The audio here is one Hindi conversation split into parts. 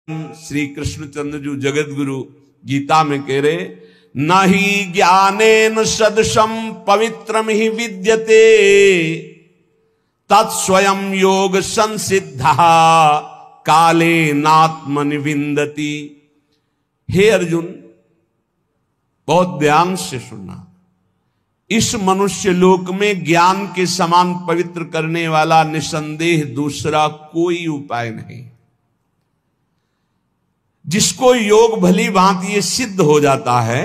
श्री कृष्णचंद्र जी जगत गुरु गीता में कह रहे, न ही ज्ञानेन सदृशम पवित्रम ही विद्यते तत्स्वयं योग संसिद्धा काले नात्मनि विंदति। हे अर्जुन, बहुत ध्यान से सुनना, इस मनुष्य लोक में ज्ञान के समान पवित्र करने वाला निसंदेह दूसरा कोई उपाय नहीं। जिसको योग भली भांति ये सिद्ध हो जाता है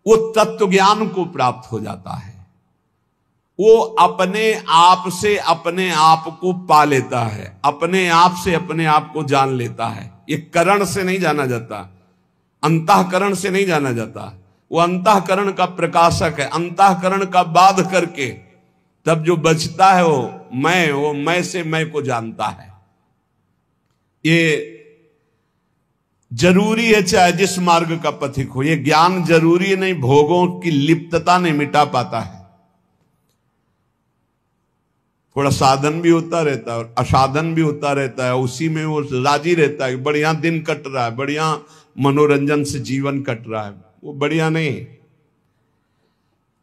वो तत्व ज्ञान को प्राप्त हो जाता है। वो अपने आप से अपने आप को पा लेता है, अपने आप से अपने आप को जान लेता है। ये करण से नहीं जाना जाता, अंतःकरण से नहीं जाना जाता। वो अंतःकरण का प्रकाशक है। अंतःकरण का बाध करके तब जो बचता है वो मैं से मैं को जानता है। ये जरूरी है, चाहे जिस मार्ग का पथिक हो। ये ज्ञान जरूरी नहीं, भोगों की लिप्तता नहीं मिटा पाता है। थोड़ा साधन भी होता रहता है और असाधन भी होता रहता है, उसी में वो राजी रहता है। बढ़िया दिन कट रहा है, बढ़िया मनोरंजन से जीवन कट रहा है, वो बढ़िया नहीं।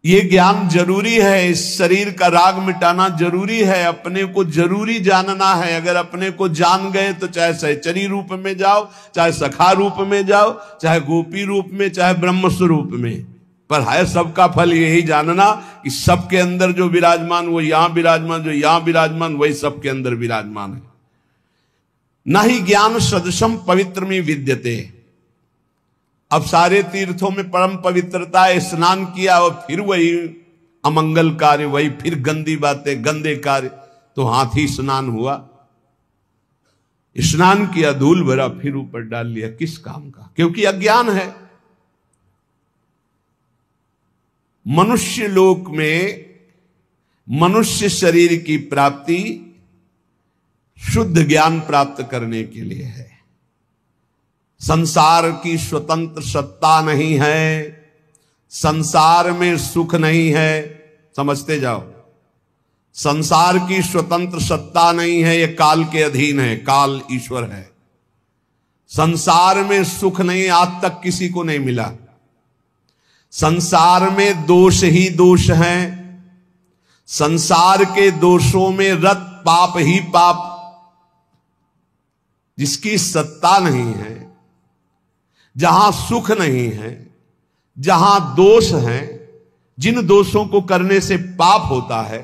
ये ज्ञान जरूरी है। इस शरीर का राग मिटाना जरूरी है। अपने को जरूरी जानना है। अगर अपने को जान गए तो चाहे सहचरी रूप में जाओ, चाहे सखा रूप में जाओ, चाहे गोपी रूप में, चाहे ब्रह्म स्वरूप में, पर है सबका फल यही जानना कि सबके अंदर जो विराजमान वो यहां विराजमान, जो यहां विराजमान वही सबके अंदर विराजमान है। न ही ज्ञान सदृशम पवित्र में विद्यते। अब सारे तीर्थों में परम पवित्रता है। स्नान किया और फिर वही अमंगल कार्य, वही फिर गंदी बातें, गंदे कार्य, तो हाथी स्नान हुआ। स्नान किया, धूल भरा, फिर ऊपर डाल लिया, किस काम का? क्योंकि अज्ञान है। मनुष्य लोक में मनुष्य शरीर की प्राप्ति शुद्ध ज्ञान प्राप्त करने के लिए है। संसार की स्वतंत्र सत्ता नहीं है, संसार में सुख नहीं है। समझते जाओ, संसार की स्वतंत्र सत्ता नहीं है, ये काल के अधीन है, काल ईश्वर है। संसार में सुख नहीं, आज तक किसी को नहीं मिला। संसार में दोष ही दोष हैं। संसार के दोषों में रत पाप ही पाप। जिसकी सत्ता नहीं है, जहां सुख नहीं है, जहां दोष है, जिन दोषों को करने से पाप होता है,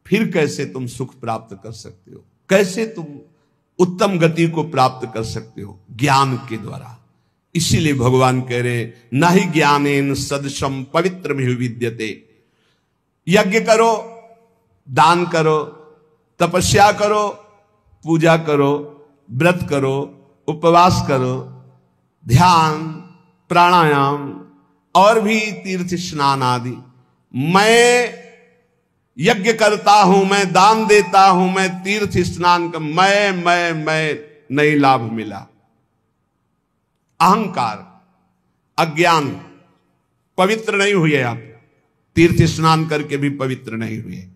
फिर कैसे तुम सुख प्राप्त कर सकते हो? कैसे तुम उत्तम गति को प्राप्त कर सकते हो? ज्ञान के द्वारा। इसीलिए भगवान कह रहे, न ही ज्ञानेन सदृशम पवित्र में विद्यते। यज्ञ करो, दान करो, तपस्या करो, पूजा करो, व्रत करो, उपवास करो, ध्यान, प्राणायाम और भी तीर्थ स्नान आदि। मैं यज्ञ करता हूं, मैं दान देता हूं, मैं तीर्थ स्नान कर, मैं नहीं लाभ मिला। अहंकार, अज्ञान, पवित्र नहीं हुए आप। तीर्थ स्नान करके भी पवित्र नहीं हुए,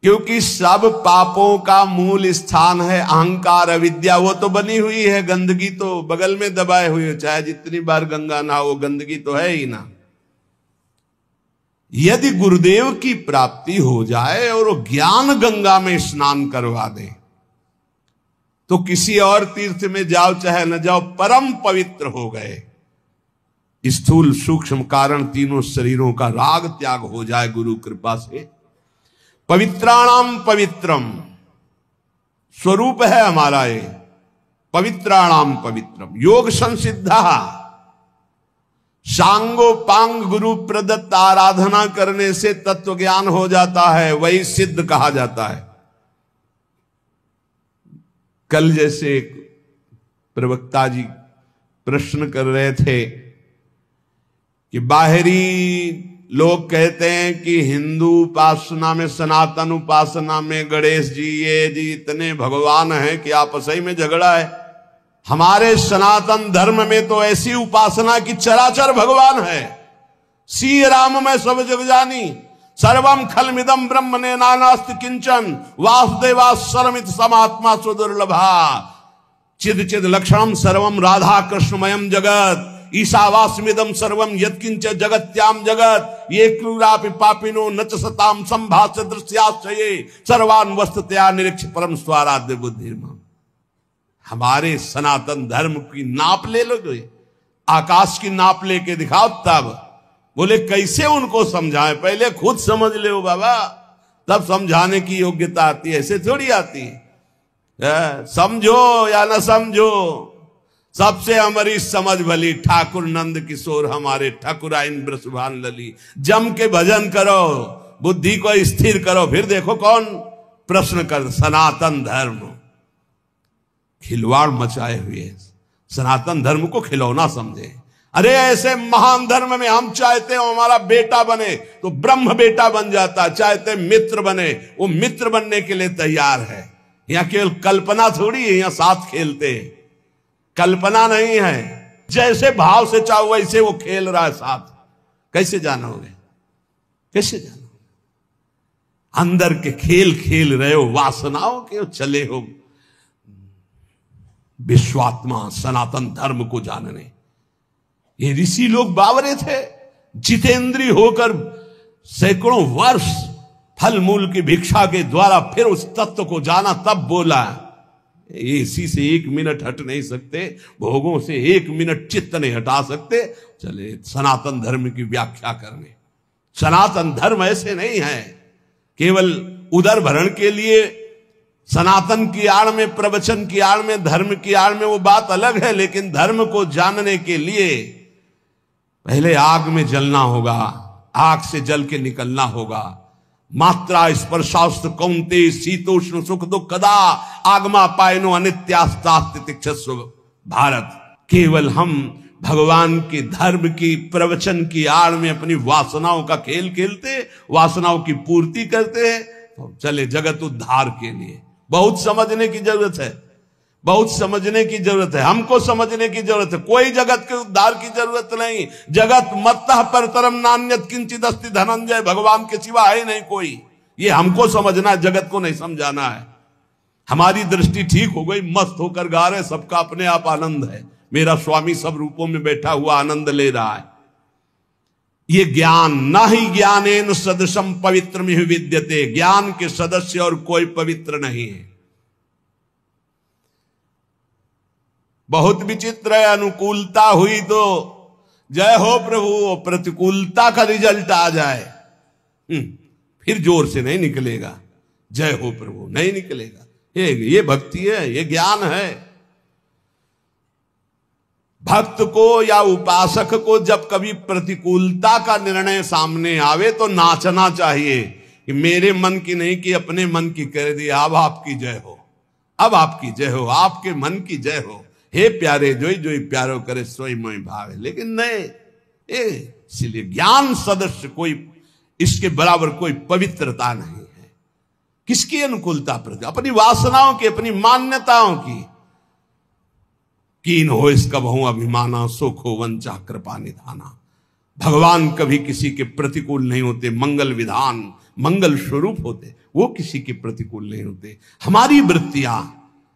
क्योंकि सब पापों का मूल स्थान है अहंकार, अविद्या। वो तो बनी हुई है, गंदगी तो बगल में दबाए हुई है। चाहे जितनी बार गंगा नहाओ, गंदगी तो है ही ना। यदि गुरुदेव की प्राप्ति हो जाए और वो ज्ञान गंगा में स्नान करवा दे, तो किसी और तीर्थ में जाओ चाहे न जाओ, परम पवित्र हो गए। स्थूल सूक्ष्म कारण तीनों शरीरों का राग त्याग हो जाए गुरु कृपा से। पवित्राणाम पवित्रम स्वरूप है हमारा ये। पवित्राणाम पवित्रम योग संसिद्धा। सांगोपांग गुरु प्रदत्त आराधना करने से तत्व ज्ञान हो जाता है, वही सिद्ध कहा जाता है। कल जैसे एक प्रवक्ता जी प्रश्न कर रहे थे कि बाहरी लोग कहते हैं कि हिंदू उपासना में, सनातन उपासना में गणेश जी, ये जी इतने भगवान हैं कि आपस ही में झगड़ा है। हमारे सनातन धर्म में तो ऐसी उपासना की चराचर भगवान है। सी राम में सब जग जानी, सर्वम खलमिदम ब्रह्मणे नानास्ति किंचन वासुदेवा सर्वमित समात्मा सुदुर्लभा चिद चिद लक्षणम सर्वम राधा कृष्णमयम जगत ईशावास्मिदम सर्वम यत्किंच जगत्याम जगत ये क्रूरापि पापिनो न च सताम संभाष्य दृश्याश्रये सर्वान् वस्तुतया निरीक्ष परम स्वाराध्य बुद्धिर्मम। हमारे सनातन धर्म की नाप ले लो, आकाश की नाप लेके दिखाओ। तब बोले कैसे उनको समझाएं, पहले खुद समझ ले बाबा, तब समझाने की योग्यता आती है, ऐसे थोड़ी आती है। समझो या न समझो, सबसे हमारी समझ भली ठाकुर नंद किशोर हमारे ठाकुराइन ब्रसभान लली। जम के भजन करो, बुद्धि को स्थिर करो, फिर देखो कौन प्रश्न कर। सनातन धर्म खिलवाड़ मचाए हुए, सनातन धर्म को खिलौना समझे। अरे ऐसे महान धर्म में हम चाहते हो हमारा बेटा बने तो ब्रह्म बेटा बन जाता, चाहते मित्र बने वो मित्र बनने के लिए तैयार है। यहां केवल कल्पना थोड़ी है, यहां साथ खेलते हैं, कल्पना नहीं है। जैसे भाव से चाहो वैसे वो खेल रहा है साथ। कैसे जानोगे, कैसे जानोगे? अंदर के खेल खेल रहे हो, वासनाओं के चले हो। विश्वात्मा सनातन धर्म को जानने ये ऋषि लोग बावरे थे, जितेंद्रीय होकर सैकड़ों वर्ष फल मूल की भिक्षा के द्वारा फिर उस तत्व को जाना, तब बोला इसी से 1 मिनट हट नहीं सकते, भोगों से 1 मिनट चित्त नहीं हटा सकते, चले सनातन धर्म की व्याख्या करने। सनातन धर्म ऐसे नहीं है केवल उदर भरण के लिए, सनातन की आड़ में, प्रवचन की आड़ में, धर्म की आड़ में वो बात अलग है। लेकिन धर्म को जानने के लिए पहले आग में जलना होगा, आग से जल के निकलना होगा। मात्रा स्पर्शास्त्र कौंते शीतोष्ण सुख दुख कदा आगमा पायनो अनित्यास्तास्ति तिक्षस्व भारत। केवल हम भगवान के धर्म की प्रवचन की आड़ में अपनी वासनाओं का खेल खेलते, वासनाओं की पूर्ति करते हैं, तो चले जगत उद्धार के लिए। बहुत समझने की जरूरत है, बहुत समझने की जरूरत है, हमको समझने की जरूरत है। कोई जगत के उद्धार की जरूरत नहीं। जगत मत्तः परतरम नान्यत किंचित अस्ति धनंजय, भगवान के सिवा है नहीं कोई। ये हमको समझना है, जगत को नहीं समझाना है। हमारी दृष्टि ठीक हो गई, मस्त होकर गा रहे, सबका अपने आप आनंद है। मेरा स्वामी सब रूपों में बैठा हुआ आनंद ले रहा है। ये ज्ञान न ही ज्ञानेन सदृशम पवित्रमिह विद्यते, ज्ञान के सदस्य और कोई पवित्र नहीं है। बहुत विचित्र है, अनुकूलता हुई तो जय हो प्रभु, प्रतिकूलता का रिजल्ट आ जाए फिर जोर से नहीं निकलेगा, जय हो प्रभु नहीं निकलेगा। ये भक्ति है, ये ज्ञान है। भक्त को या उपासक को जब कभी प्रतिकूलता का निर्णय सामने आवे तो नाचना चाहिए कि मेरे मन की नहीं कि अपने मन की कह दी, अब आपकी जय हो, अब आपकी जय हो, आपके मन की जय हो। हे प्यारे जोई जोई प्यारो करे सोई मोई भावे। लेकिन नहीं, इसलिए ज्ञान सदस्य कोई, इसके बराबर कोई पवित्रता नहीं है। किसकी अनुकूलता पर? अपनी वासनाओं की, अपनी मान्यताओं की। कीन हो इसका बहु अभिमाना, सुख हो वंचा कृपा निधाना। भगवान कभी किसी के प्रतिकूल नहीं होते, मंगल विधान, मंगल स्वरूप होते, वो किसी के प्रतिकूल नहीं होते। हमारी वृत्तियां,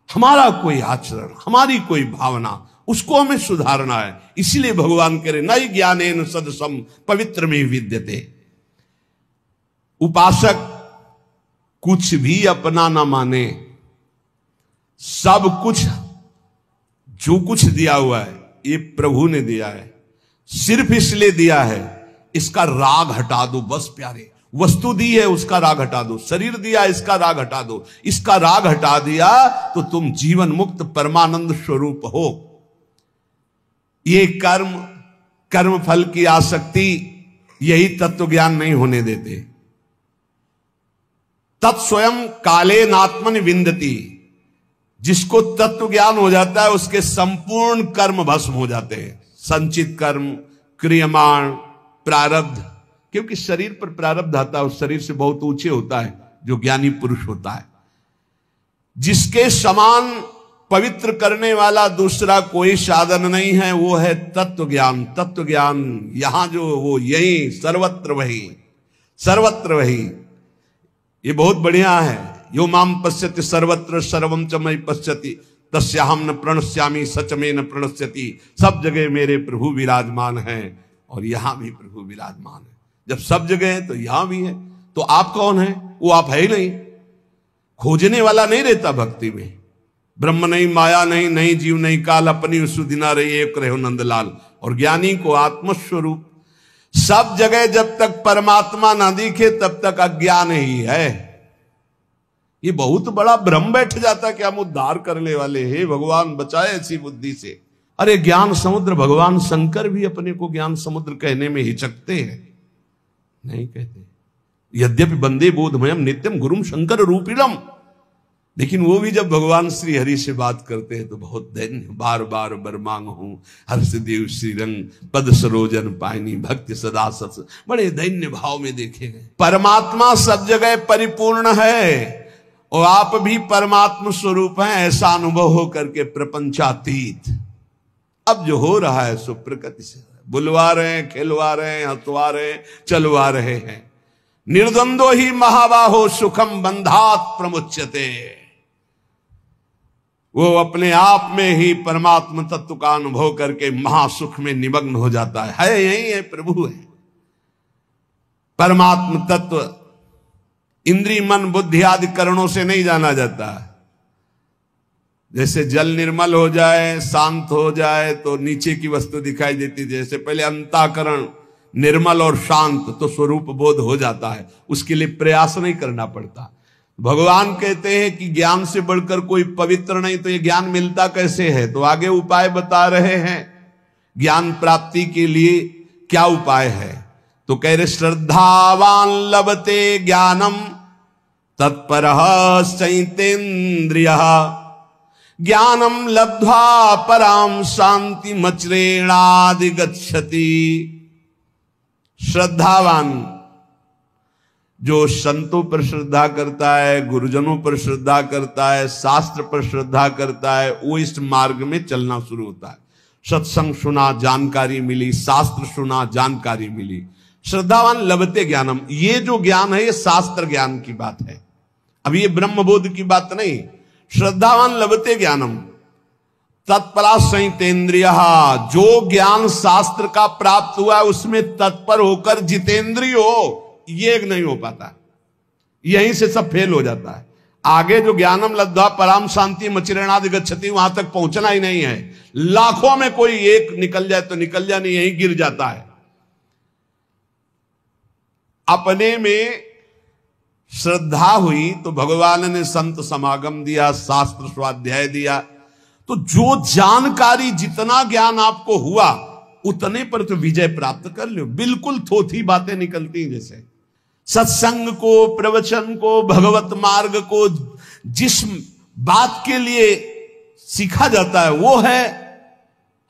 हमारा कोई आचरण, हमारी कोई भावना, उसको हमें सुधारना है। इसलिए भगवान करे नई ज्ञानेन सदसम पवित्र में विद्यते। उपासक कुछ भी अपना ना माने, सब कुछ जो कुछ दिया हुआ है ये प्रभु ने दिया है, सिर्फ इसलिए दिया है इसका राग हटा दो बस प्यारे। वस्तु दी है उसका राग हटा दो, शरीर दिया इसका राग हटा दो, इसका राग हटा दिया तो तुम जीवन मुक्त परमानंद स्वरूप हो। ये कर्म, कर्म फल की आसक्ति, यही तत्व ज्ञान नहीं होने देते। तत्स्वयं काले नात्मन विंदती, जिसको तत्व ज्ञान हो जाता है उसके संपूर्ण कर्म भस्म हो जाते हैं। संचित कर्म, क्रियमाण, प्रारब्ध, क्योंकि शरीर पर प्रारब्ध आता है, उस शरीर से बहुत ऊंचे होता है जो ज्ञानी पुरुष होता है। जिसके समान पवित्र करने वाला दूसरा कोई साधन नहीं है, वो है तत्व ज्ञान। तत्व ज्ञान यहां जो, वो यही सर्वत्र वही। सर्वत्र वही। ये बहुत बढ़िया है। यो माम पश्यति सर्वत्र सर्वम च मयि पश्यति तस्याहम न प्रणश्यामि सच में न प्रणश्यति। सब जगह मेरे प्रभु विराजमान हैं और यहां भी प्रभु विराजमान है। जब सब जगह है तो यहां भी है। तो आप कौन है? वो आप है ही नहीं। खोजने वाला नहीं रहता भक्ति में। ब्रह्म नहीं, माया नहीं, नहीं जीव नहीं काल, अपनी सुदिना रही एक रहो नंदलाल। और ज्ञानी को आत्मस्वरूप। सब जगह जब तक परमात्मा ना दिखे तब तक अज्ञान ही है। ये बहुत बड़ा भ्रम बैठ जाता कि हम उद्धार करने वाले हैं, भगवान बचाए ऐसी बुद्धि से। अरे ज्ञान समुद्र, भगवान शंकर भी अपने को ज्ञान समुद्र कहने में हिचकते हैं, नहीं कहते। यद्यपि वंदे बोधमयम नित्यम गुरुम शंकर रूपिणम, लेकिन वो भी जब भगवान श्री हरि से बात करते हैं तो बहुत दैन्य। बार बार बर मांग हूं हर्ष देव श्रीरंग पद सरोजन पायनी भक्ति सदा सत्स। बड़े दैन्य भाव में देखे गए। परमात्मा सब जगह परिपूर्ण है और आप भी परमात्मा स्वरूप हैं, ऐसा अनुभव हो करके प्रपंचातीत। अब जो हो रहा है सो प्रकृति से बुलवा रहे हैं, खिलवा रहे हैं, हंसवा रहे हैं, चलवा रहे हैं। निर्द्वंदो ही महाबाहो सुखम बंधात प्रमुच्यते। वो अपने आप में ही परमात्मा तत्व का अनुभव करके महासुख में निमग्न हो जाता है। यही है, प्रभु है। परमात्मा तत्व इंद्रिय मन बुद्धि आदि करणों से नहीं जाना जाता। जैसे जल निर्मल हो जाए, शांत हो जाए तो नीचे की वस्तु दिखाई देती। जैसे पहले अंतःकरण निर्मल और शांत तो स्वरूप बोध हो जाता है, उसके लिए प्रयास नहीं करना पड़ता। भगवान कहते हैं कि ज्ञान से बढ़कर कोई पवित्र नहीं, तो ये ज्ञान मिलता कैसे है? तो आगे उपाय बता रहे हैं ज्ञान प्राप्ति के लिए क्या उपाय है। तो कह रहे श्रद्धावान लभते ज्ञानम तत्परः चैतेन्द्रियः ज्ञानम लब्ध्वा पराम शांति मचरेणादि गच्छति। श्रद्धावान जो संतों पर श्रद्धा करता है, गुरुजनों पर श्रद्धा करता है, शास्त्र पर श्रद्धा करता है, वो इस मार्ग में चलना शुरू होता है। सत्संग सुना, जानकारी मिली, शास्त्र सुना, जानकारी मिली। श्रद्धावान लभते ज्ञानम, ये जो ज्ञान है ये शास्त्र ज्ञान की बात है, अब ये ब्रह्मबोध की बात नहीं। श्रद्धावान लभते ज्ञानम तत्परा संयतेन्द्रिय, जो ज्ञान शास्त्र का प्राप्त हुआ है उसमें तत्पर होकर जितेंद्रिय हो, ये एक नहीं हो पाता। यहीं से सब फेल हो जाता है। आगे जो ज्ञानम लब्ध्वा पराम शांति मचिरेणादि गच्छति, वहां तक पहुंचना ही नहीं है। लाखों में कोई एक निकल जाए तो निकल जाए, नहीं यहीं गिर जाता है। अपने में श्रद्धा हुई तो भगवान ने संत समागम दिया, शास्त्र स्वाध्याय दिया, तो जो जानकारी जितना ज्ञान आपको हुआ उतने पर तो विजय प्राप्त कर लो। बिल्कुल थोथी बातें निकलती हैं। जैसे सत्संग को, प्रवचन को, भगवत मार्ग को जिस बात के लिए सीखा जाता है वो है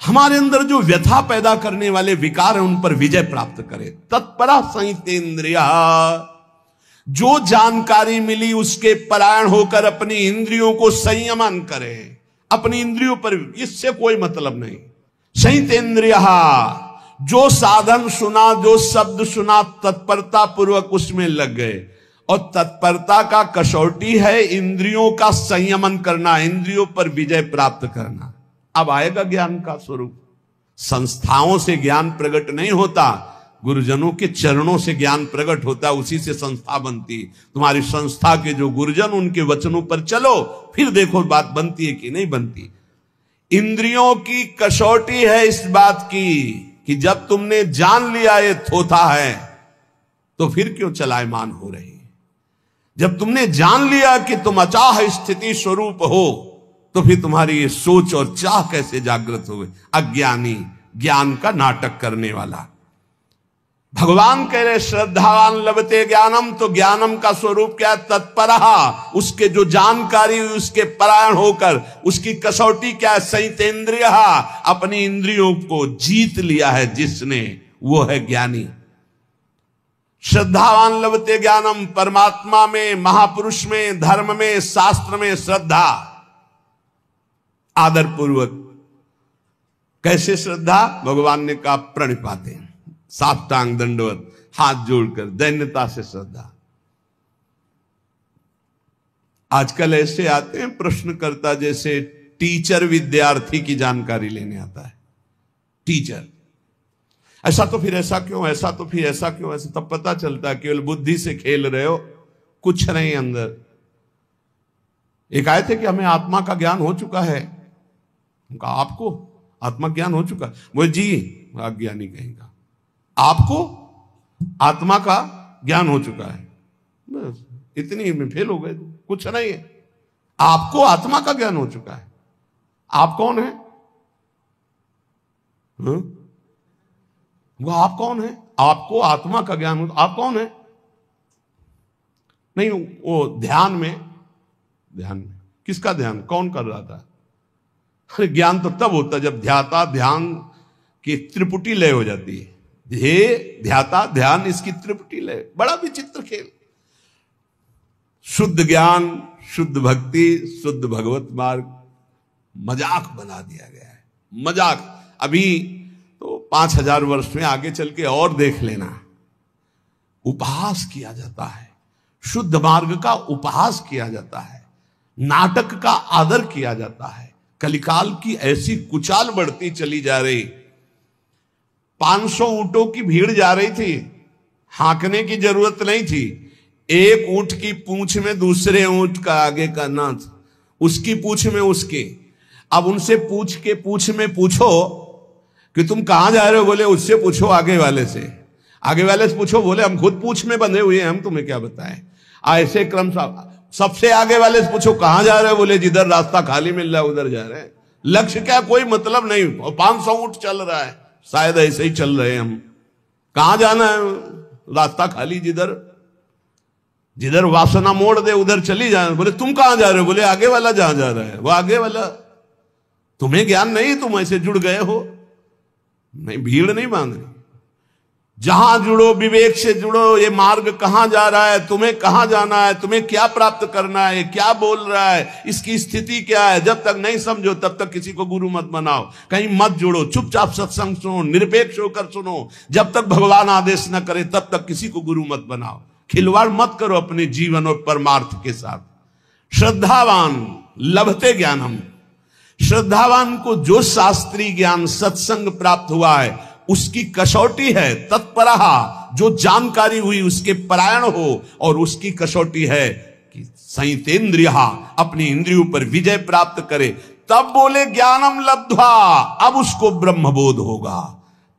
हमारे अंदर जो व्यथा पैदा करने वाले विकार हैं उन पर विजय प्राप्त करे। तत्परा संयतेन्द्रिय, जो जानकारी मिली उसके परायण होकर अपनी इंद्रियों को संयमन करे। अपनी इंद्रियों पर इससे कोई मतलब नहीं। संयतेन्द्रिय, जो साधन सुना, जो शब्द सुना, तत्परता पूर्वक उसमें लग गए। और तत्परता का कसौटी है इंद्रियों का संयमन करना, इंद्रियों पर विजय प्राप्त करना। अब आएगा ज्ञान का स्वरूप। संस्थाओं से ज्ञान प्रकट नहीं होता, गुरुजनों के चरणों से ज्ञान प्रकट होता, उसी से संस्था बनती। तुम्हारी संस्था के जो गुरुजन, उनके वचनों पर चलो, फिर देखो बात बनती है कि नहीं बनती। इंद्रियों की कसौटी है इस बात की कि जब तुमने जान लिया ये थोथा है तो फिर क्यों चलायमान हो रही। जब तुमने जान लिया कि तुम अचाह स्थिति स्वरूप हो तो फिर तुम्हारी ये सोच और चाह कैसे जागृत हो गई। अज्ञानी ज्ञान का नाटक करने वाला। भगवान कह रहे श्रद्धावान लभते ज्ञानम, तो ज्ञानम का स्वरूप क्या है? तत्परहा, उसके जो जानकारी हुई उसके परायण होकर, उसकी कसौटी क्या है? संयतेन्द्रिय, अपनी इंद्रियों को जीत लिया है जिसने, वो है ज्ञानी। श्रद्धावान लभते ज्ञानम, परमात्मा में, महापुरुष में, धर्म में, शास्त्र में श्रद्धा। आदर पूर्वक कैसे श्रद्धा? भगवान ने कहा प्रणिपाते, साष्टांग दंडवत, हाथ जोड़कर दैन्यता से श्रद्धा। आजकल ऐसे आते हैं प्रश्नकर्ता जैसे टीचर विद्यार्थी की जानकारी लेने आता है। टीचर, ऐसा तो फिर ऐसा क्यों, ऐसा तो फिर ऐसा क्यों, ऐसा तब पता चलता है केवल बुद्धि से खेल रहे हो, कुछ नहीं अंदर। एक आए थे कि हमें आत्मा का ज्ञान हो चुका है। उनका आपको आत्मा ज्ञान हो चुका है? वो जी अज्ञानी कहेगा, आपको आत्मा का ज्ञान हो चुका है, बस इतनी में फेल हो गए, कुछ नहीं है। आपको आत्मा का ज्ञान हो चुका है। आप कौन है? वो आप कौन है? आपको आत्मा का ज्ञान हो, आप कौन है? नहीं, वो ध्यान में किसका ध्यान, कौन कर रहा था? अरे ज्ञान तो तब होता जब ध्याता ध्यान की त्रिपुटी लय हो जाती है। ध्येय ध्याता ध्यान, इसकी त्रिपुटी लय। बड़ा विचित्र खेल। शुद्ध ज्ञान, शुद्ध भक्ति, शुद्ध भगवत मार्ग मजाक बना दिया गया है। मजाक। अभी तो 5000 वर्ष में आगे चल के और देख लेना, उपहास किया जाता है, शुद्ध मार्ग का उपहास किया जाता है, नाटक का आदर किया जाता है। कलिकाल की ऐसी कुचाल बढ़ती चली जा रही। 500 ऊंटों की भीड़ जा रही थी, हांकने की जरूरत नहीं थी। एक ऊंट की पूंछ में दूसरे ऊंट का आगे का नाथ, उसकी पूंछ में उसके। अब उनसे पूछ में पूछो कि तुम कहां जा रहे हो, बोले उससे पूछो आगे वाले से। आगे वाले से पूछो, बोले हम खुद पूंछ में बंधे हुए हैं, हम तुम्हें क्या बताएं। ऐसे क्रम सबसे आगे वाले से पूछो कहां जा रहे हो, बोले जिधर रास्ता खाली मिल रहा है उधर जा रहे हैं। लक्ष्य क्या, कोई मतलब नहीं। 500 ऊंट चल रहा है, शायद ऐसे ही चल रहे हैं हम। कहां जाना है, रास्ता खाली, जिधर वासना मोड़ दे उधर चली जाए। बोले तुम कहां जा रहे हो, बोले आगे वाला जहां जा रहा है वो आगे वाला। तुम्हें ज्ञान नहीं, तुम ऐसे जुड़ गए हो। नहीं, भीड़ नहीं बांधनी। जहां जुड़ो, विवेक से जुड़ो। ये मार्ग कहां जा रहा है, तुम्हें कहां जाना है, तुम्हें क्या प्राप्त करना है, क्या बोल रहा है, इसकी स्थिति क्या है। जब तक नहीं समझो तब तक किसी को गुरु मत बनाओ, कहीं मत जुड़ो। चुपचाप सत्संग सुनो, निरपेक्ष होकर सुनो। जब तक भगवान आदेश न करे तब तक किसी को गुरु मत बनाओ। खिलवाड़ मत करो अपने जीवन और परमार्थ के साथ। श्रद्धावान लभते ज्ञानम, श्रद्धावान को जो शास्त्रीय ज्ञान सत्संग प्राप्त हुआ है उसकी कसौटी है तत्परहा, जो जानकारी हुई उसके परायण हो। और उसकी कसौटी है कि संयतेन्द्रिया, अपनी इंद्रियों पर विजय प्राप्त करे। तब बोले ज्ञानम लब्ध्वा, अब उसको ब्रह्मबोध होगा।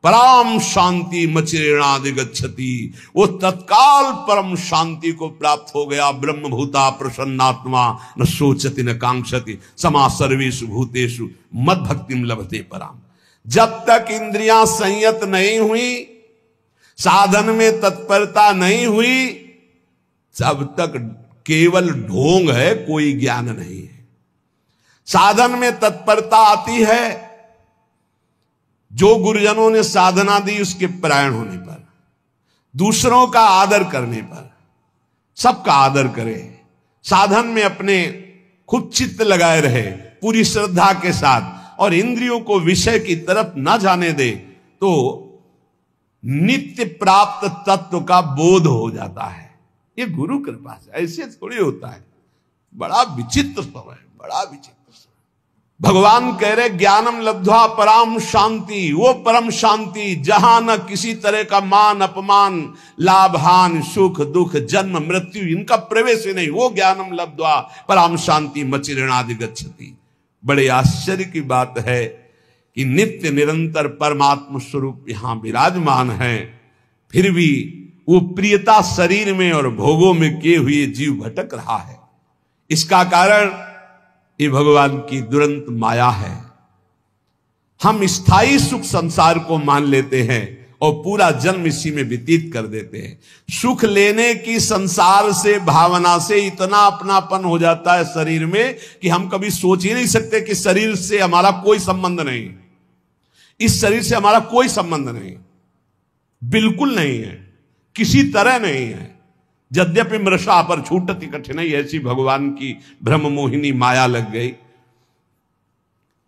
परम शांति मचिरेणादिगच्छति, वो तत्काल परम शांति को प्राप्त हो गया। ब्रह्मभूता प्रसन्नात्मा न सोचति न कांक्षति, समा सर्वेषु भूतेषु मद भक्तिम लभते पराम। जब तक इंद्रियां संयत नहीं हुई, साधन में तत्परता नहीं हुई, तब तक केवल ढोंग है, कोई ज्ञान नहीं है। साधन में तत्परता आती है जो गुरुजनों ने साधना दी उसके परायण होने पर, दूसरों का आदर करने पर। सबका आदर करे, साधन में अपने खुद चित्त लगाए रहे पूरी श्रद्धा के साथ, और इंद्रियों को विषय की तरफ ना जाने दे, तो नित्य प्राप्त तत्व का बोध हो जाता है। ये गुरु कृपा से, ऐसे थोड़ी होता है। बड़ा विचित्र समय, बड़ा विचित्र समय। भगवान कह रहे ज्ञानम लब्ध्वा पराम शांति, वो परम शांति जहां न किसी तरह का मान अपमान, लाभान सुख दुख जन्म मृत्यु इनका प्रवेश ही नहीं। वो ज्ञानम लब्ध्वा पराम शांति मचिरेणादिगच्छति। बड़े आश्चर्य की बात है कि नित्य निरंतर परमात्म स्वरूप यहां विराजमान है, फिर भी वो प्रियता शरीर में और भोगों में किए हुए जीव भटक रहा है। इसका कारण ये भगवान की दुरंत माया है। हम स्थायी सुख संसार को मान लेते हैं और पूरा जन्म इसी में व्यतीत कर देते हैं। सुख लेने की संसार से भावना से इतना अपनापन हो जाता है शरीर में कि हम कभी सोच ही नहीं सकते कि शरीर से हमारा कोई संबंध नहीं, इस शरीर से हमारा कोई संबंध नहीं, बिल्कुल नहीं है, किसी तरह नहीं है। यद्यपि मृषा पर छूटती कठिनाई, ऐसी भगवान की ब्रह्म मोहिनी माया लग गई।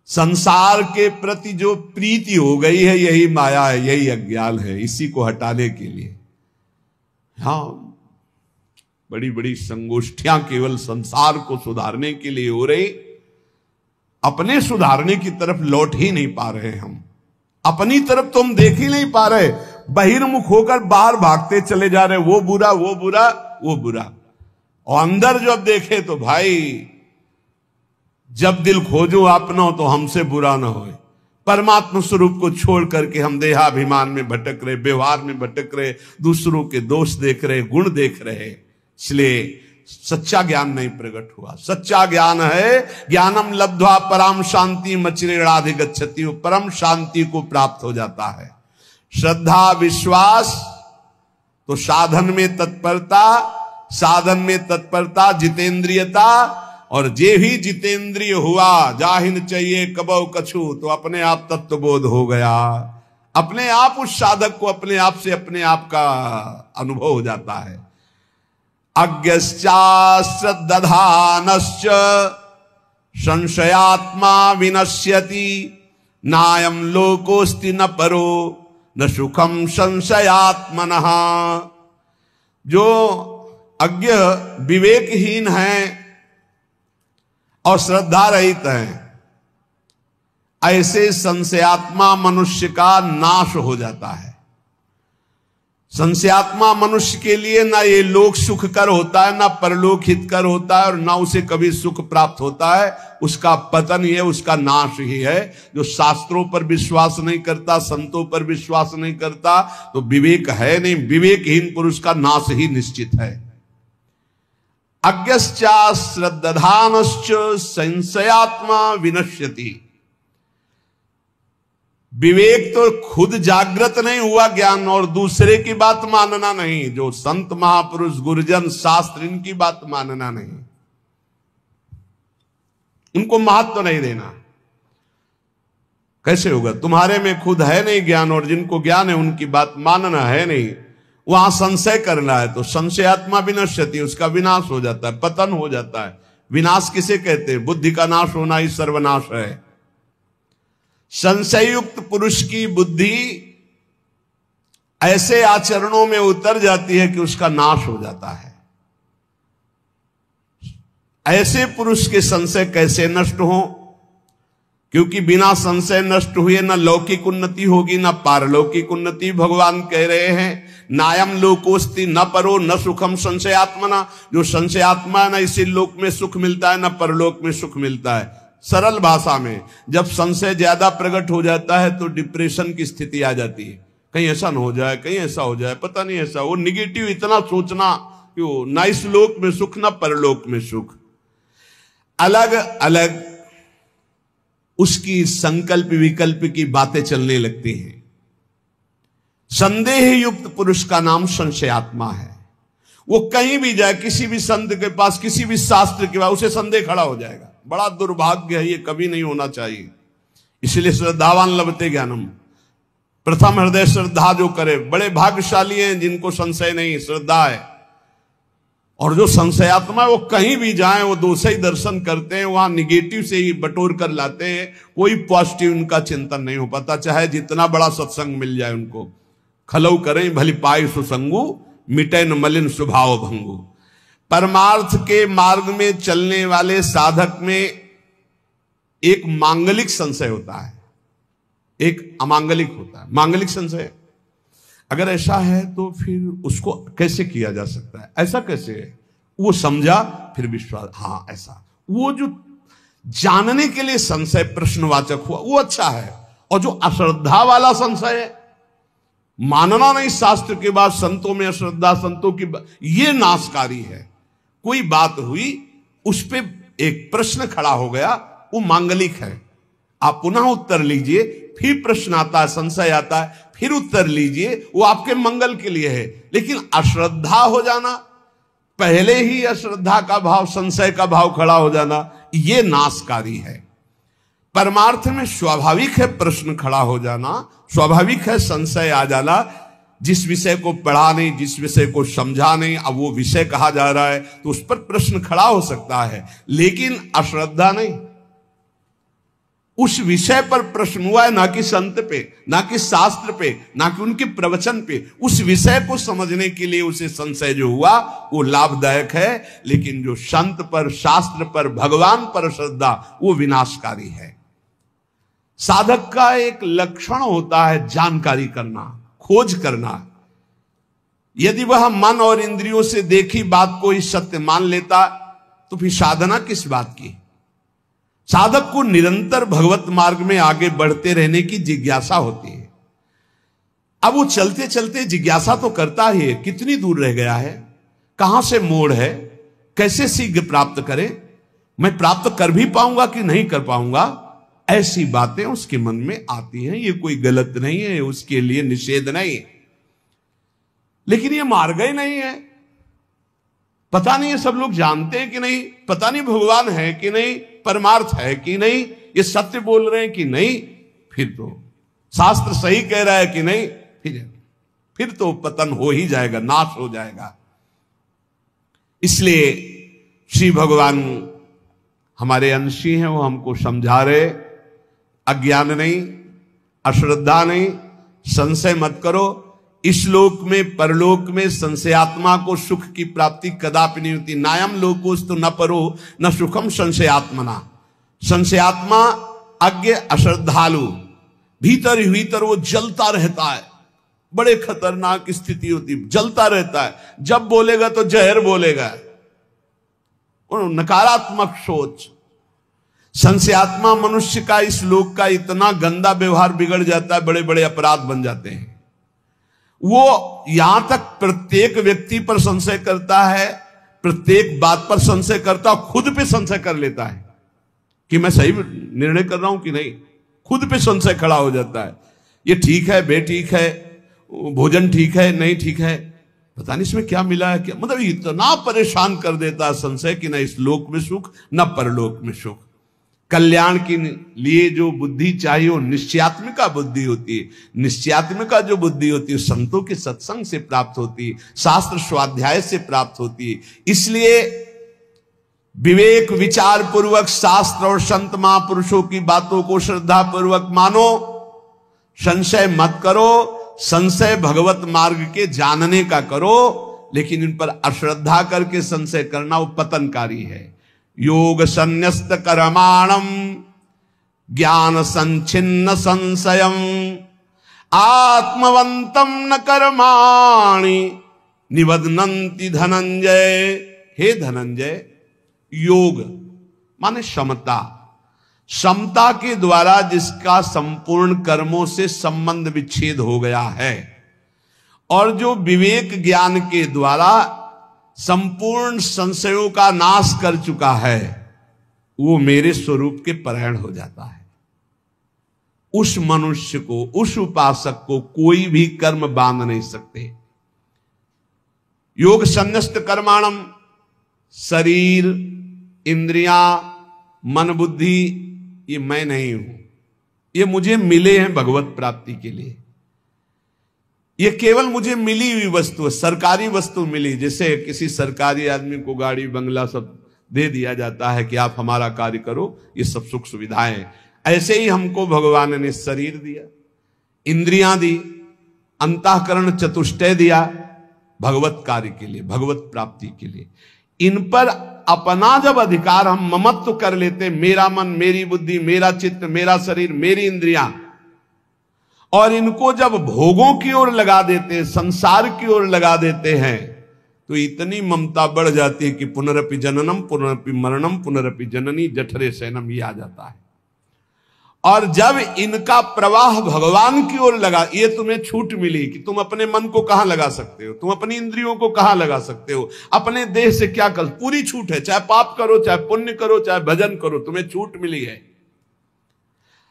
संसार के प्रति जो प्रीति हो गई है यही माया है, यही अज्ञान है। इसी को हटाने के लिए हाँ, बड़ी बड़ी संगोष्ठियां केवल संसार को सुधारने के लिए हो रही, अपने सुधारने की तरफ लौट ही नहीं पा रहे। हम अपनी तरफ तो हम देख ही नहीं पा रहे, बहिर्मुख होकर बाहर भागते चले जा रहे, वो बुरा वो बुरा वो बुरा। और अंदर जब देखे तो भाई, जब दिल खोजो अपना हो तो हमसे बुरा ना हो। परमात्मा स्वरूप को छोड़ करके हम देहाभिमान में भटक रहे, व्यवहार में भटक रहे, दूसरों के दोष देख रहे, गुण देख रहे। इसलिए सच्चा ज्ञान नहीं प्रकट हुआ। सच्चा ज्ञान है ज्ञानम लब्ध्वा पराम शांति मचिरेणाधिगच्छति, परम शांति को प्राप्त हो जाता है। श्रद्धा विश्वास तो साधन में तत्परता, साधन में तत्परता जितेंद्रियता, और जे ही जितेंद्रिय हुआ जाहिन चाहिए कबौ कछु, तो अपने आप तत्वबोध हो गया। अपने आप उस साधक को अपने आप से अपने आप का अनुभव हो जाता है। अज्ञश्चाश्रद्दधानश्च संशयात्मा विनश्यति, नायं लोकोस्ति न परो न सुखम संशयात्मनः। जो अज्ञ विवेकहीन है और श्रद्धा रहित है, ऐसे संशयात्मा मनुष्य का नाश हो जाता है। संशयात्मा मनुष्य के लिए ना ये लोक सुखकर होता है, ना परलोक हितकर होता है, और ना उसे कभी सुख प्राप्त होता है। उसका पतन ही है, उसका नाश ही है। जो शास्त्रों पर विश्वास नहीं करता, संतों पर विश्वास नहीं करता, तो विवेक है नहीं। विवेकहीन पुरुष का नाश ही निश्चित है। अज्ञश्चाश्रद्दधानश्च संशयात्मा विनश्यति। विवेक तो खुद जागृत नहीं हुआ ज्ञान, और दूसरे की बात मानना नहीं। जो संत महापुरुष गुरुजन शास्त्र, इनकी बात मानना नहीं, इनको महत्व नहीं देना। कैसे होगा? तुम्हारे में खुद है नहीं ज्ञान, और जिनको ज्ञान है उनकी बात मानना है नहीं। वहां संशय करना है तो संशयात्मा विनश्यति, उसका विनाश हो जाता है, पतन हो जाता है। विनाश किसे कहते हैं? बुद्धि का नाश होना ही सर्वनाश है। संशयुक्त पुरुष की बुद्धि ऐसे आचरणों में उतर जाती है कि उसका नाश हो जाता है। ऐसे पुरुष के संशय कैसे नष्ट हो? क्योंकि बिना संशय नष्ट हुए न लौकिक उन्नति होगी न पारलौकिक उन्नति। भगवान कह रहे हैं नायम लोकोस्ति न परो न सुखम संशयात्मना। जो संशयात्मा है, न इसी लोक में सुख मिलता है न परलोक में सुख मिलता है। सरल भाषा में, जब संशय ज्यादा प्रकट हो जाता है तो डिप्रेशन की स्थिति आ जाती है। कहीं ऐसा न हो जाए, कहीं ऐसा हो जाए, पता नहीं ऐसा। वो निगेटिव इतना सोचना कि वो ना इस लोक में सुख न परलोक में सुख। अलग अलग उसकी संकल्प विकल्प की बातें चलने लगती हैं। संदेह युक्त पुरुष का नाम संशयात्मा है। वो कहीं भी जाए, किसी भी संत के पास, किसी भी शास्त्र के पास, उसे संदेह खड़ा हो जाएगा। बड़ा दुर्भाग्य है, ये कभी नहीं होना चाहिए। इसलिए श्रद्धावान लभते ज्ञानम, प्रथम हृदय श्रद्धा जो करे, बड़े भाग्यशाली हैं जिनको संशय नहीं, श्रद्धा है। और जो संशयात्मा है वो कहीं भी जाए, वो दोषी ही दर्शन करते हैं, वहां निगेटिव से ही बटोर कर लाते हैं। कोई पॉजिटिव उनका चिंतन नहीं हो पाता, चाहे जितना बड़ा सत्संग मिल जाए उनको। खलऊ करें भली पाई सुसंगु, मिटे न मलिन स्वभाव भंगु। परमार्थ के मार्ग में चलने वाले साधक में एक मांगलिक संशय होता है, एक अमांगलिक होता है। मांगलिक संशय अगर ऐसा है तो फिर उसको कैसे किया जा सकता है? ऐसा कैसे है? वो समझा फिर विश्वास, हाँ ऐसा। वो जो जानने के लिए संशय प्रश्नवाचक हुआ वो अच्छा है। और जो अश्रद्धा वाला संशय है, मानना नहीं शास्त्र के बाद, संतों में अश्रद्धा, संतों की ये नाशकारी है। कोई बात हुई, उस पे एक प्रश्न खड़ा हो गया, वो मांगलिक है। आप पुनः उत्तर लीजिए, फिर प्रश्न आता है, संशय आता है, फिर उत्तर लीजिए, वो आपके मंगल के लिए है। लेकिन अश्रद्धा हो जाना, पहले ही अश्रद्धा का भाव, संशय का भाव खड़ा हो जाना, ये नाशकारी है। परमार्थ में स्वाभाविक है प्रश्न खड़ा हो जाना, स्वाभाविक है संशय आ जाना। जिस विषय को पढ़ा नहीं, जिस विषय को समझा नहीं, अब वो विषय कहा जा रहा है तो उस पर प्रश्न खड़ा हो सकता है, लेकिन अश्रद्धा नहीं। उस विषय पर प्रश्न हुआ है, ना कि संत पे, ना कि शास्त्र पे, ना कि उनके प्रवचन पे। उस विषय को समझने के लिए उसे संशय जो हुआ वो लाभदायक है, लेकिन जो संत पर, शास्त्र पर, भगवान पर श्रद्धा वो विनाशकारी है। साधक का एक लक्षण होता है जानकारी करना, खोज करना। यदि वह मन और इंद्रियों से देखी बात को ही सत्य मान लेता तो फिर साधना किस बात की। साधक को निरंतर भगवत मार्ग में आगे बढ़ते रहने की जिज्ञासा होती है। अब वो चलते चलते जिज्ञासा तो करता ही है, कितनी दूर रह गया है, कहां से मोड़ है, कैसे शीघ्र प्राप्त करें, मैं प्राप्त कर भी पाऊंगा कि नहीं कर पाऊंगा, ऐसी बातें उसके मन में आती हैं। ये कोई गलत नहीं है, उसके लिए निषेध नहीं, लेकिन ये मार्ग ही नहीं है। पता नहीं है सब लोग जानते हैं कि नहीं, पता नहीं भगवान है कि नहीं, परमार्थ है कि नहीं, ये सत्य बोल रहे हैं कि नहीं, फिर तो शास्त्र सही कह रहा है कि नहीं, फिर तो पतन हो ही जाएगा, नाश हो जाएगा। इसलिए श्री भगवान हमारे अंशी हैं, वो हमको समझा रहे, अज्ञान नहीं, अश्रद्धा नहीं, संशय मत करो। इस लोक में, परलोक में संशयात्मा को सुख की प्राप्ति कदापि नहीं होती। नायम लोकोस्तु न परो न सुखम संशयात्मना। संशयात्मा अज्ञ अश्रद्धालु, भीतर ही भीतर वो जलता रहता है, बड़े खतरनाक स्थिति होती, जलता रहता है। जब बोलेगा तो जहर बोलेगा, नकारात्मक सोच। संशयात्मा मनुष्य का इस लोक का इतना गंदा व्यवहार बिगड़ जाता है, बड़े बड़े अपराध बन जाते हैं। वो यहां तक प्रत्येक व्यक्ति पर संशय करता है, प्रत्येक बात पर संशय करता है, खुद पे संशय कर लेता है कि मैं सही निर्णय कर रहा हूं कि नहीं। खुद पे संशय खड़ा हो जाता है, ये ठीक है, बेठीक है, भोजन ठीक है, नहीं ठीक है, पता नहीं इसमें क्या मिला है, क्या मतलब इतना परेशान कर देता है संशय कि न इस लोक में सुख न परलोक में सुख। कल्याण के लिए जो बुद्धि चाहिए वो निश्चयात्मिका बुद्धि होती है। निश्चयात्मिका जो बुद्धि होती है संतों के सत्संग से प्राप्त होती है, शास्त्र स्वाध्याय से प्राप्त होती है। इसलिए विवेक विचार पूर्वक शास्त्र और संत महापुरुषों की बातों को श्रद्धा पूर्वक मानो, संशय मत करो। संशय भगवत मार्ग के जानने का करो, लेकिन इन पर अश्रद्धा करके संशय करना वो पतनकारी है। योग संन्यस्त कर्माणम ज्ञान संचिन्न संशयम आत्मवंतम न कर्माणि निबध्नन्ति धनंजय। हे धनंजय, योग माने समता, समता के द्वारा जिसका संपूर्ण कर्मों से संबंध विच्छेद हो गया है और जो विवेक ज्ञान के द्वारा संपूर्ण संशयों का नाश कर चुका है, वो मेरे स्वरूप के परायण हो जाता है। उस मनुष्य को, उस उपासक को कोई भी कर्म बांध नहीं सकते। योग संन्यस्त कर्माणम, शरीर, इंद्रियां, मन, बुद्धि, ये मैं नहीं हूं, ये मुझे मिले हैं भगवत प्राप्ति के लिए। ये केवल मुझे मिली हुई वस्तु है, सरकारी वस्तु मिली। जैसे किसी सरकारी आदमी को गाड़ी बंगला सब दे दिया जाता है कि आप हमारा कार्य करो, ये सब सुख सुविधाएं, ऐसे ही हमको भगवान ने शरीर दिया, इंद्रियां दी, अंतःकरण चतुष्टय दिया भगवत कार्य के लिए, भगवत प्राप्ति के लिए। इन पर अपना जब अधिकार हम ममत्व कर लेते, मेरा मन, मेरी बुद्धि, मेरा चित्त, मेरा शरीर, मेरी इंद्रियां, और इनको जब भोगों की ओर लगा देते, संसार की ओर लगा देते हैं, तो इतनी ममता बढ़ जाती है कि पुनरपि जननम पुनरपि मरणम पुनरपि जननी जठरे शयनम, ये आ जाता है। और जब इनका प्रवाह भगवान की ओर लगा, ये तुम्हें छूट मिली कि तुम अपने मन को कहां लगा सकते हो, तुम अपनी इंद्रियों को कहां लगा सकते हो, अपने देह से क्या कर, पूरी छूट है। चाहे पाप करो, चाहे पुण्य करो, चाहे भजन करो, तुम्हें छूट मिली है।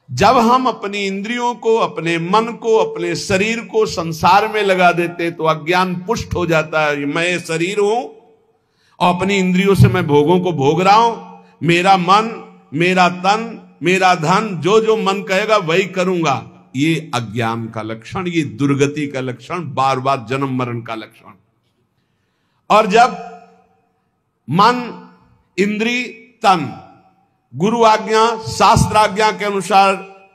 जब हम अपनी इंद्रियों को, अपने मन को, अपने शरीर को संसार में लगा देते तो अज्ञान पुष्ट हो जाता है। मैं शरीर हूं और अपनी इंद्रियों से मैं भोगों को भोग रहा हूं, मेरा मन, मेरा तन, मेरा धन, जो जो मन कहेगा वही करूंगा। ये अज्ञान का लक्षण, ये दुर्गति का लक्षण, बार बार जन्म मरण का लक्षण। और जब मन, इंद्री, तन गुरु आज्ञा शास्त्र आज्ञा के अनुसार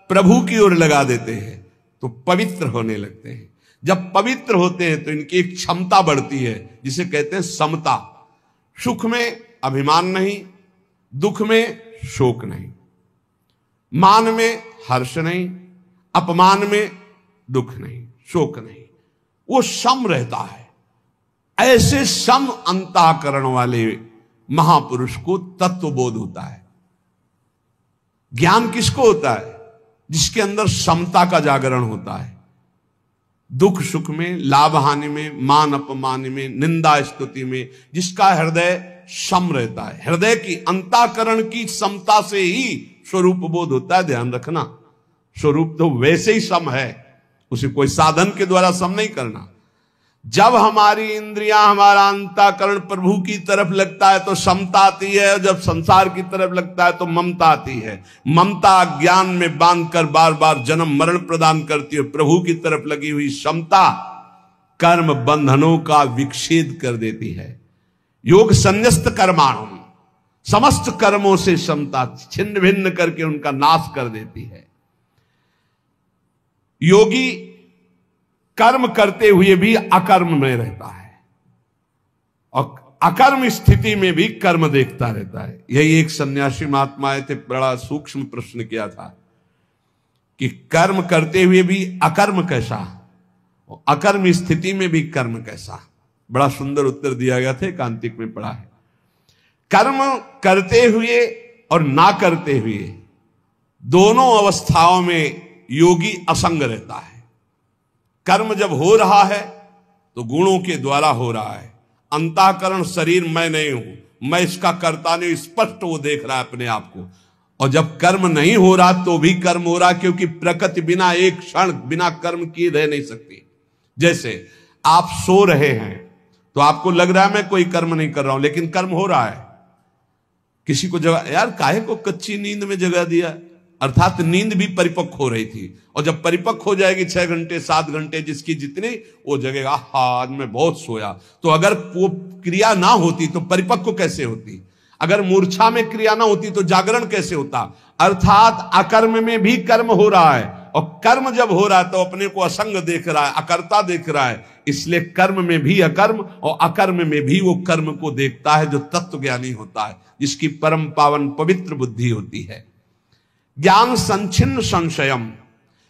प्रभु की ओर लगा देते हैं तो पवित्र होने लगते हैं। जब पवित्र होते हैं तो इनकी एक क्षमता बढ़ती है जिसे कहते हैं समता। सुख में अभिमान नहीं, दुख में शोक नहीं, मान में हर्ष नहीं, अपमान में दुख नहीं, शोक नहीं, वो सम रहता है। ऐसे सम अंतःकरण वाले महापुरुष को तत्वबोध होता है। ज्ञान किसको होता है? जिसके अंदर समता का जागरण होता है। दुख सुख में, लाभ हानि में, मान अपमान में, निंदा स्तुति में, जिसका हृदय सम रहता है। हृदय की अंतःकरण की समता से ही स्वरूप बोध होता है। ध्यान रखना, स्वरूप तो वैसे ही सम है, उसे कोई साधन के द्वारा सम नहीं करना। जब हमारी इंद्रियां, हमारा अंतःकरण प्रभु की तरफ लगता है तो समता आती है, और जब संसार की तरफ लगता है तो ममता आती है। ममता ज्ञान में बांधकर बार बार जन्म मरण प्रदान करती है। प्रभु की तरफ लगी हुई समता कर्म बंधनों का विच्छेद कर देती है। योग संन्यस्त कर्माणु, समस्त कर्मों से समता छिन्न भिन्न करके उनका नाश कर देती है। योगी कर्म करते हुए भी अकर्म में रहता है और अकर्म स्थिति में भी कर्म देखता रहता है। यही एक सन्यासी महात्मा आए थे, बड़ा सूक्ष्म प्रश्न किया था कि कर्म करते हुए भी अकर्म कैसा, अकर्म स्थिति में भी कर्म कैसा। बड़ा सुंदर उत्तर दिया गया था, कांतिक में पढ़ा है। कर्म करते हुए और ना करते हुए दोनों अवस्थाओं में योगी असंग रहता है। कर्म जब हो रहा है तो गुणों के द्वारा हो रहा है। अंतःकरण शरीर मैं नहीं हूं, मैं इसका कर्ता नहीं, स्पष्ट वो देख रहा है अपने आप को। और जब कर्म नहीं हो रहा तो भी कर्म हो रहा, क्योंकि प्रकृति बिना एक क्षण बिना कर्म किए रह नहीं सकती। जैसे आप सो रहे हैं तो आपको लग रहा है मैं कोई कर्म नहीं कर रहा हूं, लेकिन कर्म हो रहा है। किसी को जगह, यार काहे को कच्ची नींद में जगा दिया, अर्थात नींद भी परिपक्व हो रही थी। और जब परिपक्व हो जाएगी 6 घंटे 7 घंटे जिसकी जितनी, वो जगेगा हाँ आज मैं बहुत सोया। तो अगर वो क्रिया ना होती तो परिपक्व कैसे होती? अगर मूर्छा में क्रिया ना होती तो जागरण कैसे होता? अर्थात अकर्म में भी कर्म हो रहा है, और कर्म जब हो रहा है तो अपने को असंग देख रहा है, अकर्ता देख रहा है। इसलिए कर्म में भी अकर्म और अकर्म में भी वो कर्म को देखता है जो तत्व ज्ञानी होता है, जिसकी परम पावन पवित्र बुद्धि होती है। ज्ञान संचिन्न संशयम,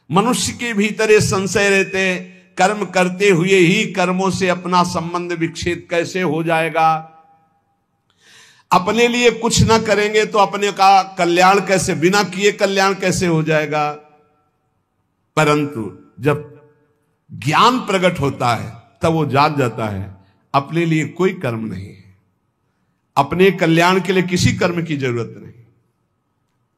मनुष्य के भीतर ये संशय रहते, कर्म करते हुए ही कर्मों से अपना संबंध विच्छेद कैसे हो जाएगा? अपने लिए कुछ ना करेंगे तो अपने का कल्याण कैसे, बिना किए कल्याण कैसे हो जाएगा? परंतु जब ज्ञान प्रकट होता है तब वो जान जाता है अपने लिए कोई कर्म नहीं है, अपने कल्याण के लिए किसी कर्म की जरूरत नहीं।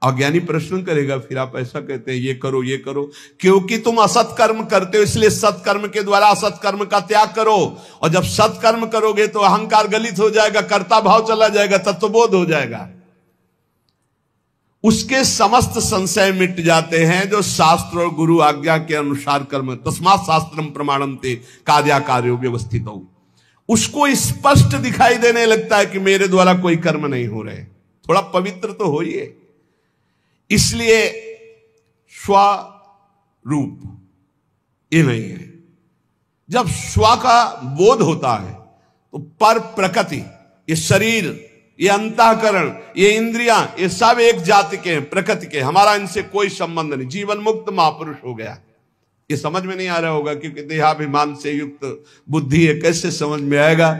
अज्ञानी प्रश्न करेगा, फिर आप ऐसा कहते हैं ये करो ये करो, क्योंकि तुम असत कर्म करते हो, इसलिए सत्कर्म के द्वारा असत कर्म का त्याग करो। और जब सत्कर्म करोगे तो अहंकार गलित हो जाएगा, कर्ता भाव चला जाएगा, तत्वबोध हो जाएगा। उसके समस्त संशय मिट जाते हैं जो शास्त्र और गुरु आज्ञा के अनुसार कर्म, तस्मात् शास्त्रम प्रमाणन्ते कार्या कार्यो व्यवस्थितो। उसको स्पष्ट दिखाई देने लगता है कि मेरे द्वारा कोई कर्म नहीं हो रहे, थोड़ा पवित्र तो होइए। इसलिए स्वरूप ये नहीं है। जब स्व का बोध होता है तो पर प्रकृति, ये शरीर, ये अंतःकरण, ये इंद्रियां, ये सब एक जाति के हैं, प्रकृति के, हमारा इनसे कोई संबंध नहीं। जीवन मुक्त महापुरुष हो गया। ये समझ में नहीं आ रहा होगा क्योंकि देहाभिमान से युक्त बुद्धि है, कैसे समझ में आएगा?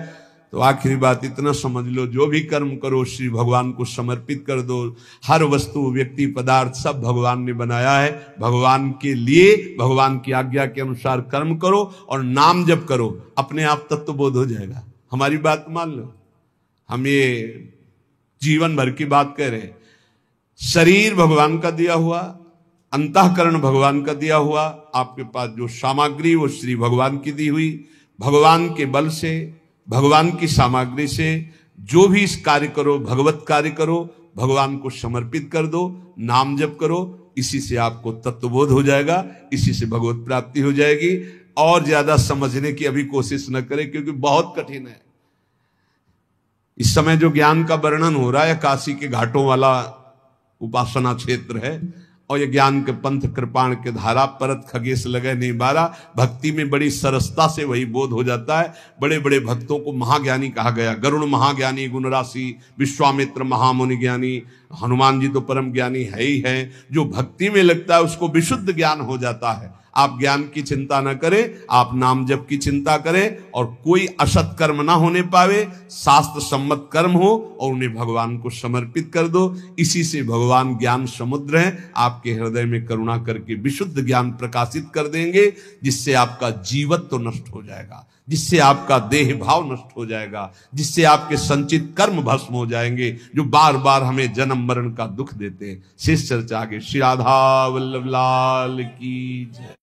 तो आखिरी बात इतना समझ लो, जो भी कर्म करो श्री भगवान को समर्पित कर दो। हर वस्तु, व्यक्ति, पदार्थ सब भगवान ने बनाया है, भगवान के लिए, भगवान की आज्ञा के अनुसार कर्म करो और नाम जप करो, अपने आप तत्वबोध हो जाएगा। हमारी बात मान लो, हम ये जीवन भर की बात कह रहे हैं। शरीर भगवान का दिया हुआ, अंतःकरण भगवान का दिया हुआ, आपके पास जो सामग्री वो श्री भगवान की दी हुई, भगवान के बल से, भगवान की सामग्री से जो भी इस कार्य करो, भगवत कार्य करो, भगवान को समर्पित कर दो, नाम जप करो, इसी से आपको तत्वबोध हो जाएगा, इसी से भगवत प्राप्ति हो जाएगी। और ज्यादा समझने की अभी कोशिश न करें क्योंकि बहुत कठिन है। इस समय जो ज्ञान का वर्णन हो रहा है काशी के घाटों वाला, उपासना क्षेत्र है। और ये ज्ञान के पंथ कृपाण के धारा परत खगेश लगे नहीं बारा। भक्ति में बड़ी सरसता से वही बोध हो जाता है। बड़े बड़े भक्तों को महाज्ञानी कहा गया। गरुड़ महाज्ञानी गुण राशि, विश्वामित्र महामुनि ज्ञानी, हनुमान जी तो परम ज्ञानी है ही है। जो भक्ति में लगता है उसको विशुद्ध ज्ञान हो जाता है। आप ज्ञान की चिंता न करें, आप नाम जप की चिंता करें और कोई असत कर्म ना होने पावे, शास्त्र सम्मत कर्म हो और उन्हें भगवान को समर्पित कर दो। इसी से भगवान ज्ञान समुद्र हैं, आपके हृदय में करुणा करके विशुद्ध ज्ञान प्रकाशित कर देंगे, जिससे आपका जीवत्व तो नष्ट हो जाएगा, जिससे आपका देह भाव नष्ट हो जाएगा, जिससे आपके संचित कर्म भस्म हो जाएंगे, जो बार बार हमें जन्म मरण का दुख देते हैं। शेष चर्चा आगे। श्री राधा वल्लभ लाल की जय।